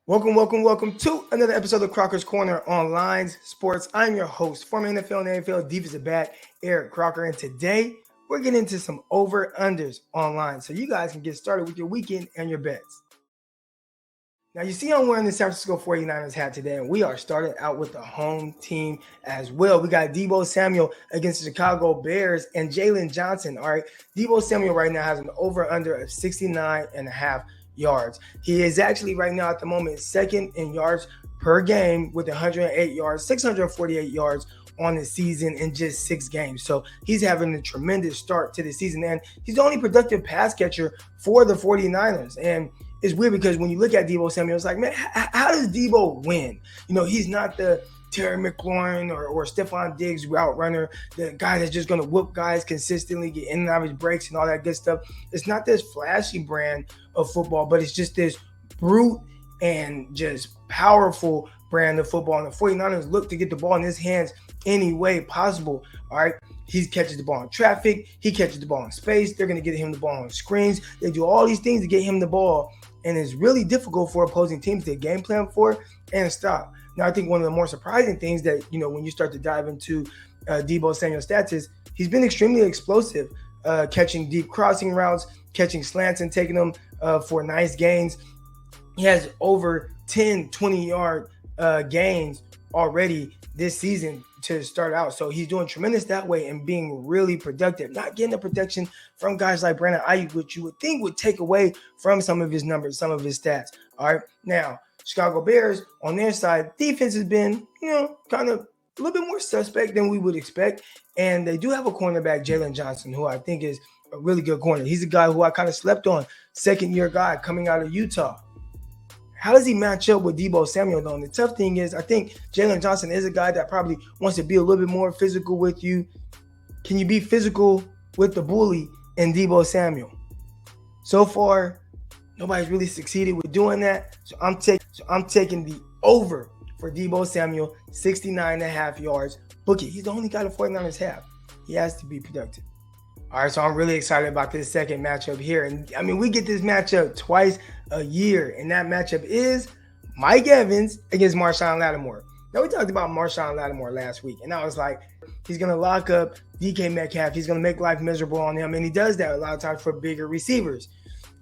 Welcome to another episode of Crocker's Corner on Lines Sports. I'm your host, former NFL and NFL defensive back, Eric Crocker, and today we're getting into some over-unders online so you guys can get started with your weekend and your bets. Now, you see I'm wearing the San Francisco 49ers hat today, and we are starting out with the home team as well. We got Deebo Samuel against the Chicago Bears and Jalen Johnson. All right, Deebo Samuel right now has an over-under of 69.5 yards. He is actually right now at the moment second in yards per game with 108 yards, 648 yards on the season in just 6 games. So he's having a tremendous start to the season, and he's the only productive pass catcher for the 49ers. And it's weird because when you look at Deebo Samuel, it's like, man, how does Deebo win? You know, he's not the Terry McLaurin or Stephon Diggs route runner, the guy that's just going to whoop guys consistently, get in and out of his breaks and all that good stuff. It's not this flashy brand of football, but it's just this brute and just powerful brand of football. And the 49ers look to get the ball in his hands any way possible. All right. He catches the ball in traffic. He catches the ball in space. They're going to get him the ball on screens. They do all these things to get him the ball. And it's really difficult for opposing teams to game plan for and stop. Now, I think one of the more surprising things that, you know, when you start to dive into Deebo Samuel's stats is he's been extremely explosive, catching deep crossing routes, catching slants and taking them for nice gains. He has over 10, 20-yard gains already this season to start out. So he's doing tremendous that way and being really productive, not getting the protection from guys like Brandon Ayuk, which you would think would take away from some of his numbers, some of his stats. All right. Now, Chicago Bears on their side, defense has been, you know, kind of a little bit more suspect than we would expect. And they do have a cornerback, Jalen Johnson, who I think is a really good corner. He's a guy who I kind of slept on, second-year guy coming out of Utah. How does he match up with Deebo Samuel, though? And the tough thing is, I think Jalen Johnson is a guy that probably wants to be a little bit more physical with you. Can you be physical with the bully in Deebo Samuel? So far, nobody's really succeeded with doing that. So I'm taking the over for Deebo Samuel, 69.5 yards. Book it. He's the only guy the 49ers have. He has to be productive. All right, so I'm really excited about this second matchup here. And, I mean, we get this matchup twice a year, and that matchup is Mike Evans against MARSHON Lattimore. Now, we talked about MARSHON Lattimore last week, and I was like, he's going to lock up DK Metcalf. He's going to make life miserable on him, and he does that a lot of times for bigger receivers.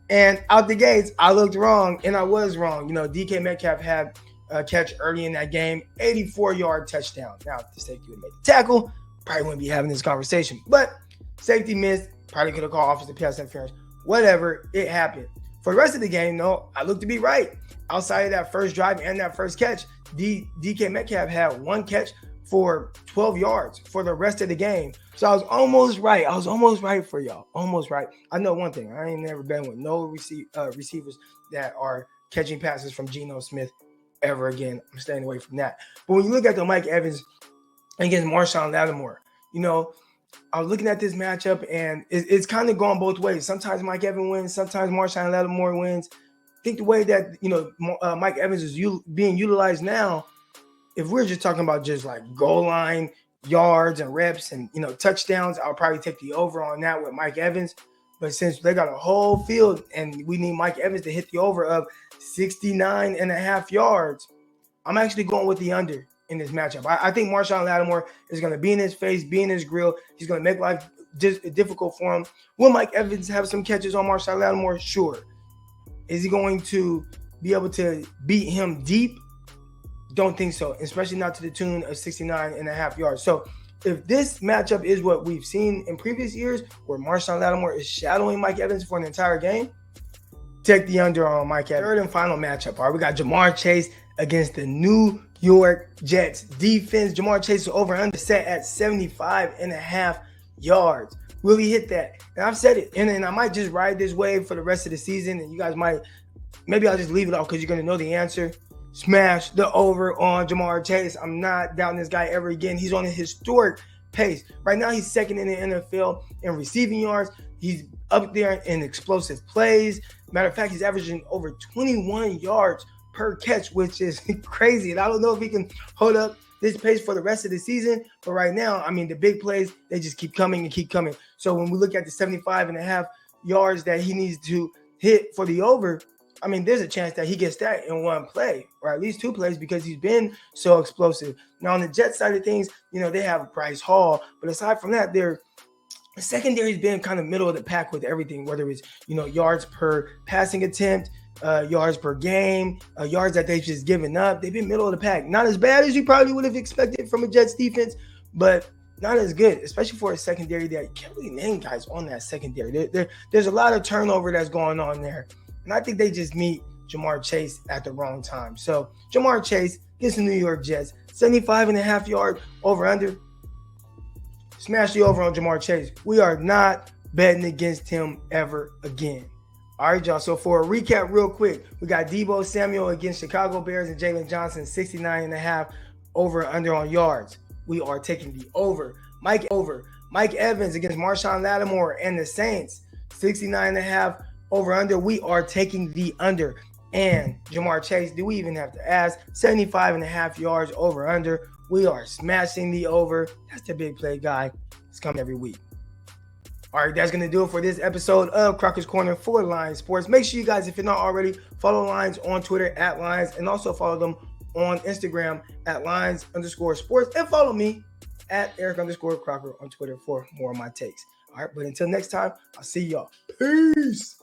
And out the gates, I looked wrong, and I was wrong. You know, DK Metcalf had a catch early in that game, 84-yard touchdown. Now, if the safety would make the tackle, probably wouldn't be having this conversation. But safety missed, probably could have called offensive pass interference. Whatever, it happened. For the rest of the game, though, I looked to be right. Outside of that first drive and that first catch, DK Metcalf had one catch for 12 yards for the rest of the game. So I was almost right. I was almost right for y'all. Almost right. I know one thing. I ain't never been with no receivers that are catching passes from Geno Smith ever again. I'm staying away from that. But when you look at the Mike Evans against MARSHON Lattimore, you know, I was looking at this matchup, and it's kind of going both ways. Sometimes Mike Evans wins. Sometimes MARSHON Lattimore wins. I think the way that, you know, Mike Evans is being utilized now, if we're just talking about just like goal line yards and reps and, you know, touchdowns, I'll probably take the over on that with Mike Evans. But since they got a whole field and we need Mike Evans to hit the over of 69.5 yards, I'm actually going with the under in this matchup. I think MARSHON Lattimore is going to be in his face, be in his grill. He's going to make life difficult for him. Will Mike Evans have some catches on MARSHON Lattimore? Sure. Is he going to be able to beat him deep? Don't think so, especially not to the tune of 69.5 yards. So if this matchup is what we've seen in previous years, where MARSHON Lattimore is shadowing Mike Evans for an entire game, take the under on Mike Evans. Third and final matchup. All right, we got Ja'Marr Chase against the New York Jets defense. Ja'Marr Chase over under set at 75.5 yards. Will he hit that? And I've said it, and I might just ride this wave for the rest of the season, and you guys might, maybe I'll just leave it off because you're going to know the answer. Smash the over on Ja'Marr Chase. I'm not doubting this guy ever again. He's on a historic pace. Right now, he's second in the NFL in receiving yards. He's up there in explosive plays. Matter of fact, he's averaging over 21 yards per catch, which is crazy. And I don't know if he can hold up this pace for the rest of the season. But right now, I mean, the big plays, they just keep coming and keep coming. So when we look at the 75.5 yards that he needs to hit for the over, I mean, there's a chance that he gets that in one play or at least two plays because he's been so explosive. Now, on the Jets side of things, they have Bryce Hall. But aside from that, the secondary's been kind of middle of the pack with everything, whether it's, yards per passing attempt, yards per game, yards that they've just given up. They've been middle of the pack. Not as bad as you probably would have expected from a Jets defense, but not as good, especially for a secondary that you can't really name guys on that secondary. There's a lot of turnover that's going on there. And I think they just meet Ja'Marr Chase at the wrong time. So Ja'Marr Chase gets the New York Jets, 75.5 yard over under. Smash the over on Ja'Marr Chase. We are not betting against him ever again. All right, y'all. So for a recap real quick, we got Deebo Samuel against Chicago Bears and JAYLON Johnson, 69.5 over under on yards. We are taking the over. Mike Evans against MARSHON LATTIMORE and the Saints, 69.5 over under. We are taking the under. And Ja'Marr Chase, do we even have to ask? 75.5 yards over under. We are smashing the over. That's the big play guy. It's coming every week. All right, that's going to do it for this episode of Crocker's Corner for Lions Sports. Make sure you guys, if you're not already, follow Lions on Twitter at Lions, and also follow them on Instagram at Lions_sports, and follow me at Eric_Crocker on Twitter for more of my takes. All right, but until next time, I'll see y'all. Peace.